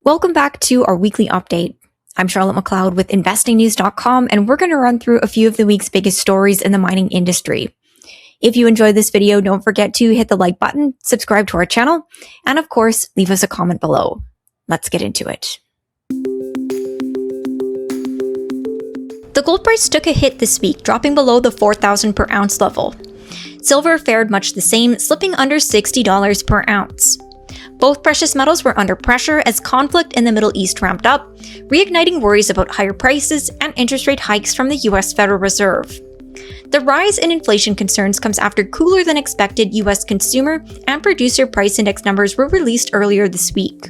Welcome back to our weekly update. I'm Charlotte McLeod with investingnews.com, and we're going to run through a few of the week's biggest stories in the mining industry. If you enjoyed this video, don't forget to hit the like button, subscribe to our channel, and of course, leave us a comment below. Let's get into it. The gold price took a hit this week, dropping below the 4,000 per ounce level. Silver fared much the same, slipping under $60 per ounce. Both precious metals were under pressure as conflict in the Middle East ramped up, reigniting worries about higher prices and interest rate hikes from the US Federal Reserve. The rise in inflation concerns comes after cooler than expected US consumer and producer price index numbers were released earlier this week.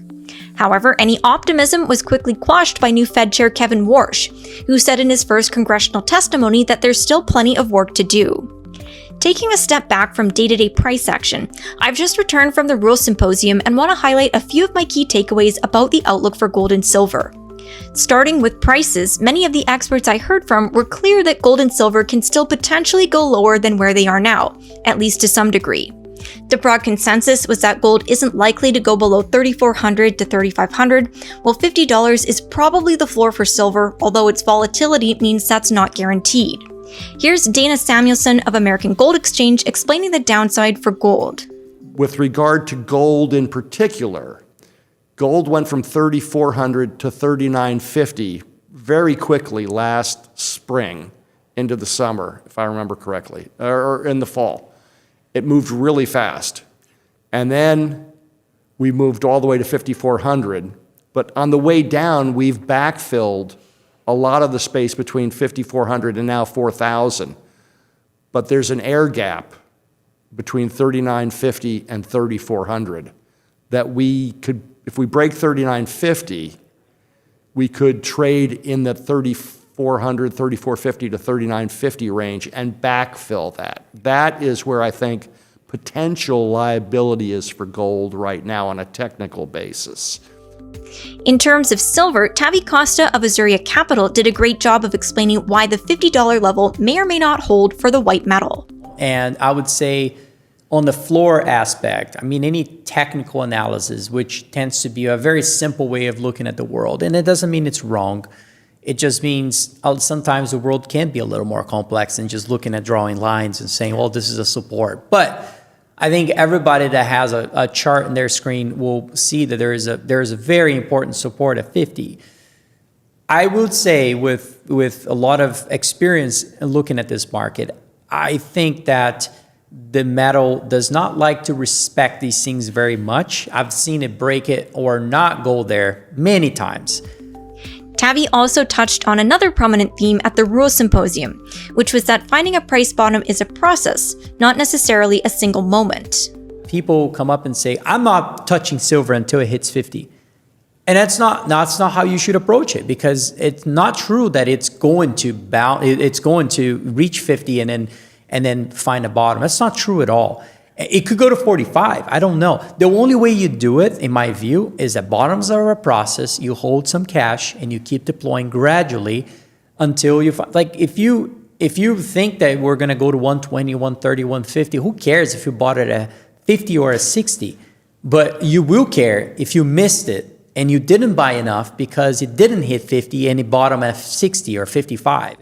However, any optimism was quickly quashed by new Fed Chair Kevin Warsh, who said in his first congressional testimony that there's still plenty of work to do. Taking a step back from day-to-day price action, I've just returned from the Rule Symposium and want to highlight a few of my key takeaways about the outlook for gold and silver. Starting with prices, many of the experts I heard from were clear that gold and silver can still potentially go lower than where they are now, at least to some degree. The broad consensus was that gold isn't likely to go below $3,400 to $3,500, while $50 is probably the floor for silver, although its volatility means that's not guaranteed. Here's Dana Samuelson of American Gold Exchange explaining the downside for gold. With regard to gold in particular, gold went from $3,400 to $3,950 very quickly last spring into the summer, if I remember correctly, or in the fall. It moved really fast. And then we moved all the way to $5,400. But on the way down, we've backfilled a lot of the space between 5,400 and now 4,000. But there's an air gap between 3,950 and 3,400 that we could, if we break 3,950, we could trade in the 3,400, 3,450 to 3,950 range and backfill that. That is where I think potential liability is for gold right now on a technical basis. In terms of silver, Tavi Costa of Azuria Capital did a great job of explaining why the $50 level may or may not hold for the white metal. And I would say on the floor aspect, any technical analysis, which tends to be a very simple way of looking at the world, and it doesn't mean it's wrong. It just means sometimes the world can be a little more complex than just looking at drawing lines and saying, well, this is a support. But I think everybody that has a chart in their screen will see that there is a very important support at 50. I would say with a lot of experience in looking at this market, I think that the metal does not like to respect these things very much. I've seen it break it or not go there many times. Tavi also touched on another prominent theme at the Rule Symposium, which was that finding a price bottom is a process, not necessarily a single moment. People come up and say, I'm not touching silver until it hits 50. And that's not how you should approach it, because it's not true that it's going to reach 50 and then find a bottom. That's not true at all. It could go to 45. I don't know. The only way you do it, in my view, is that bottoms are a process. You hold some cash and you keep deploying gradually until you find, like if you think that we're going to go to 120, 130, 150, who cares if you bought it at 50 or at 60? But you will care if you missed it and you didn't buy enough because it didn't hit 50 and it bottomed at 60 or 55.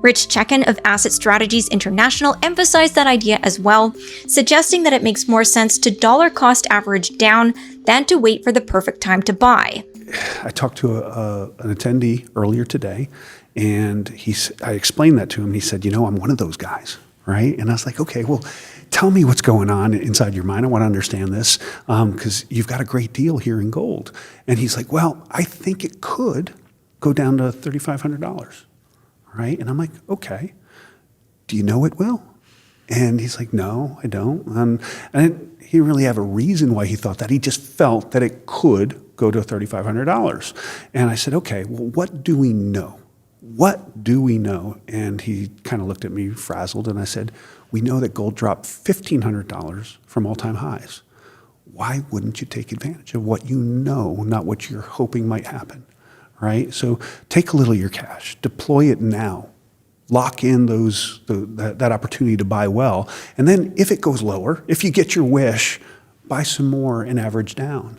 Rich Chekin of Asset Strategies International emphasized that idea as well, suggesting that it makes more sense to dollar cost average down than to wait for the perfect time to buy. I talked to an attendee earlier today, and I explained that to him. He said, I'm one of those guys, right? And I was like, okay, well, tell me what's going on inside your mind. I want to understand this because you've got a great deal here in gold. And he's like, well, I think it could go down to $3,500. Right? And I'm like, okay, do you know it will? And he's like, no, I don't. And he didn't really have a reason why he thought that. He just felt that it could go to $3,500. And I said, okay, well, what do we know? What do we know? And he kind of looked at me frazzled, and I said, we know that gold dropped $1,500 from all-time highs. Why wouldn't you take advantage of what you know, not what you're hoping might happen? Right? So take a little of your cash, deploy it now, lock in that opportunity to buy well, and then if it goes lower, if you get your wish, buy some more and average down.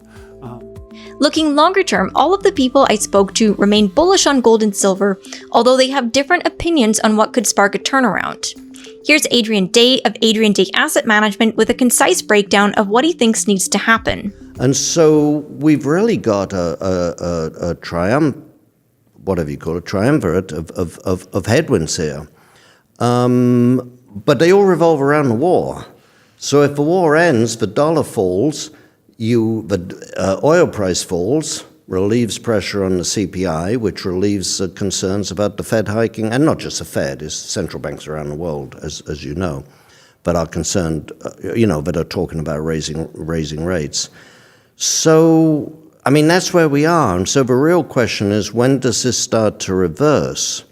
Looking longer term, all of the people I spoke to remain bullish on gold and silver, although they have different opinions on what could spark a turnaround. Here's Adrian Day of Adrian Day Asset Management with a concise breakdown of what he thinks needs to happen. And so we've really got a triumvirate of headwinds here. But they all revolve around the war. So if the war ends, the dollar falls, the oil price falls, relieves pressure on the CPI, which relieves concerns about the Fed hiking, and not just the Fed, it's central banks around the world, as you know, but are concerned, that are talking about raising rates. So, I mean, that's where we are. And so the real question is, when does this start to reverse?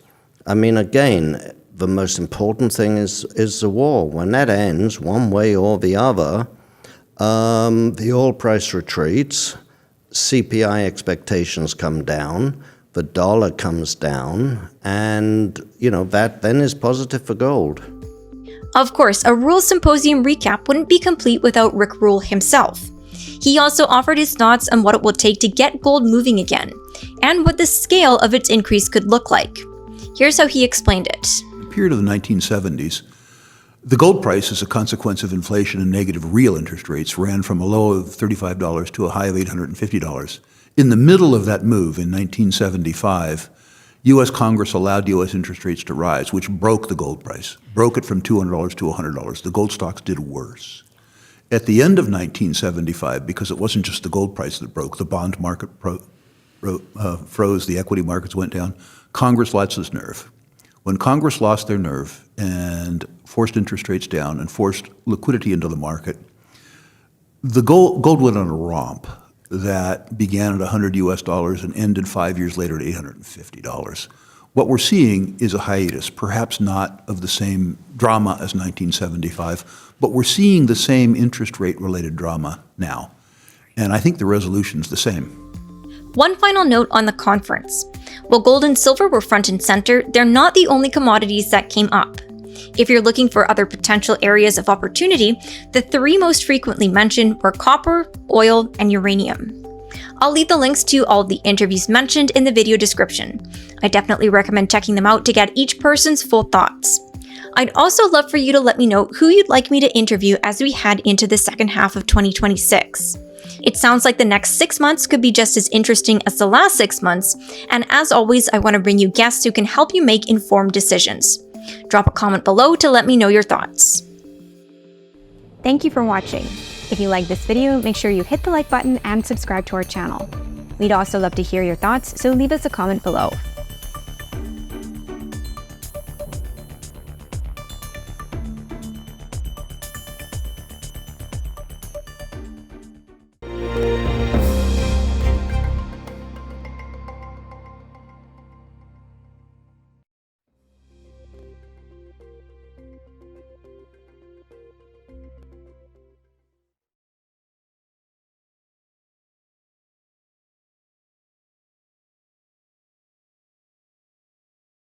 I mean, again, the most important thing is the war. When that ends, one way or the other, the oil price retreats, CPI expectations come down, the dollar comes down, and, that then is positive for gold. Of course, a Rule Symposium recap wouldn't be complete without Rick Rule himself. He also offered his thoughts on what it will take to get gold moving again, and what the scale of its increase could look like. Here's how he explained it. In the period of the 1970s, the gold price, as a consequence of inflation and negative real interest rates, ran from a low of $35 to a high of $850. In the middle of that move, in 1975, U.S. Congress allowed U.S. interest rates to rise, which broke the gold price, broke it from $200 to $100. The gold stocks did worse. At the end of 1975, because it wasn't just the gold price that broke, the bond market froze, the equity markets went down, Congress lost its nerve. When Congress lost their nerve and forced interest rates down and forced liquidity into the market, the gold went on a romp that began at $100 US and ended 5 years later at $850. What we're seeing is a hiatus, perhaps not of the same drama as 1975, but we're seeing the same interest rate related drama now. And I think the resolution's the same. One final note on the conference. While gold and silver were front and center, they're not the only commodities that came up. If you're looking for other potential areas of opportunity, the three most frequently mentioned were copper, oil, and uranium. I'll leave the links to all the interviews mentioned in the video description. I definitely recommend checking them out to get each person's full thoughts. I'd also love for you to let me know who you'd like me to interview as we head into the second half of 2026. It sounds like the next 6 months could be just as interesting as the last 6 months, and as always, I want to bring you guests who can help you make informed decisions. Drop a comment below to let me know your thoughts. Thank you for watching. If you like this video, make sure you hit the like button and subscribe to our channel. We'd also love to hear your thoughts, so leave us a comment below.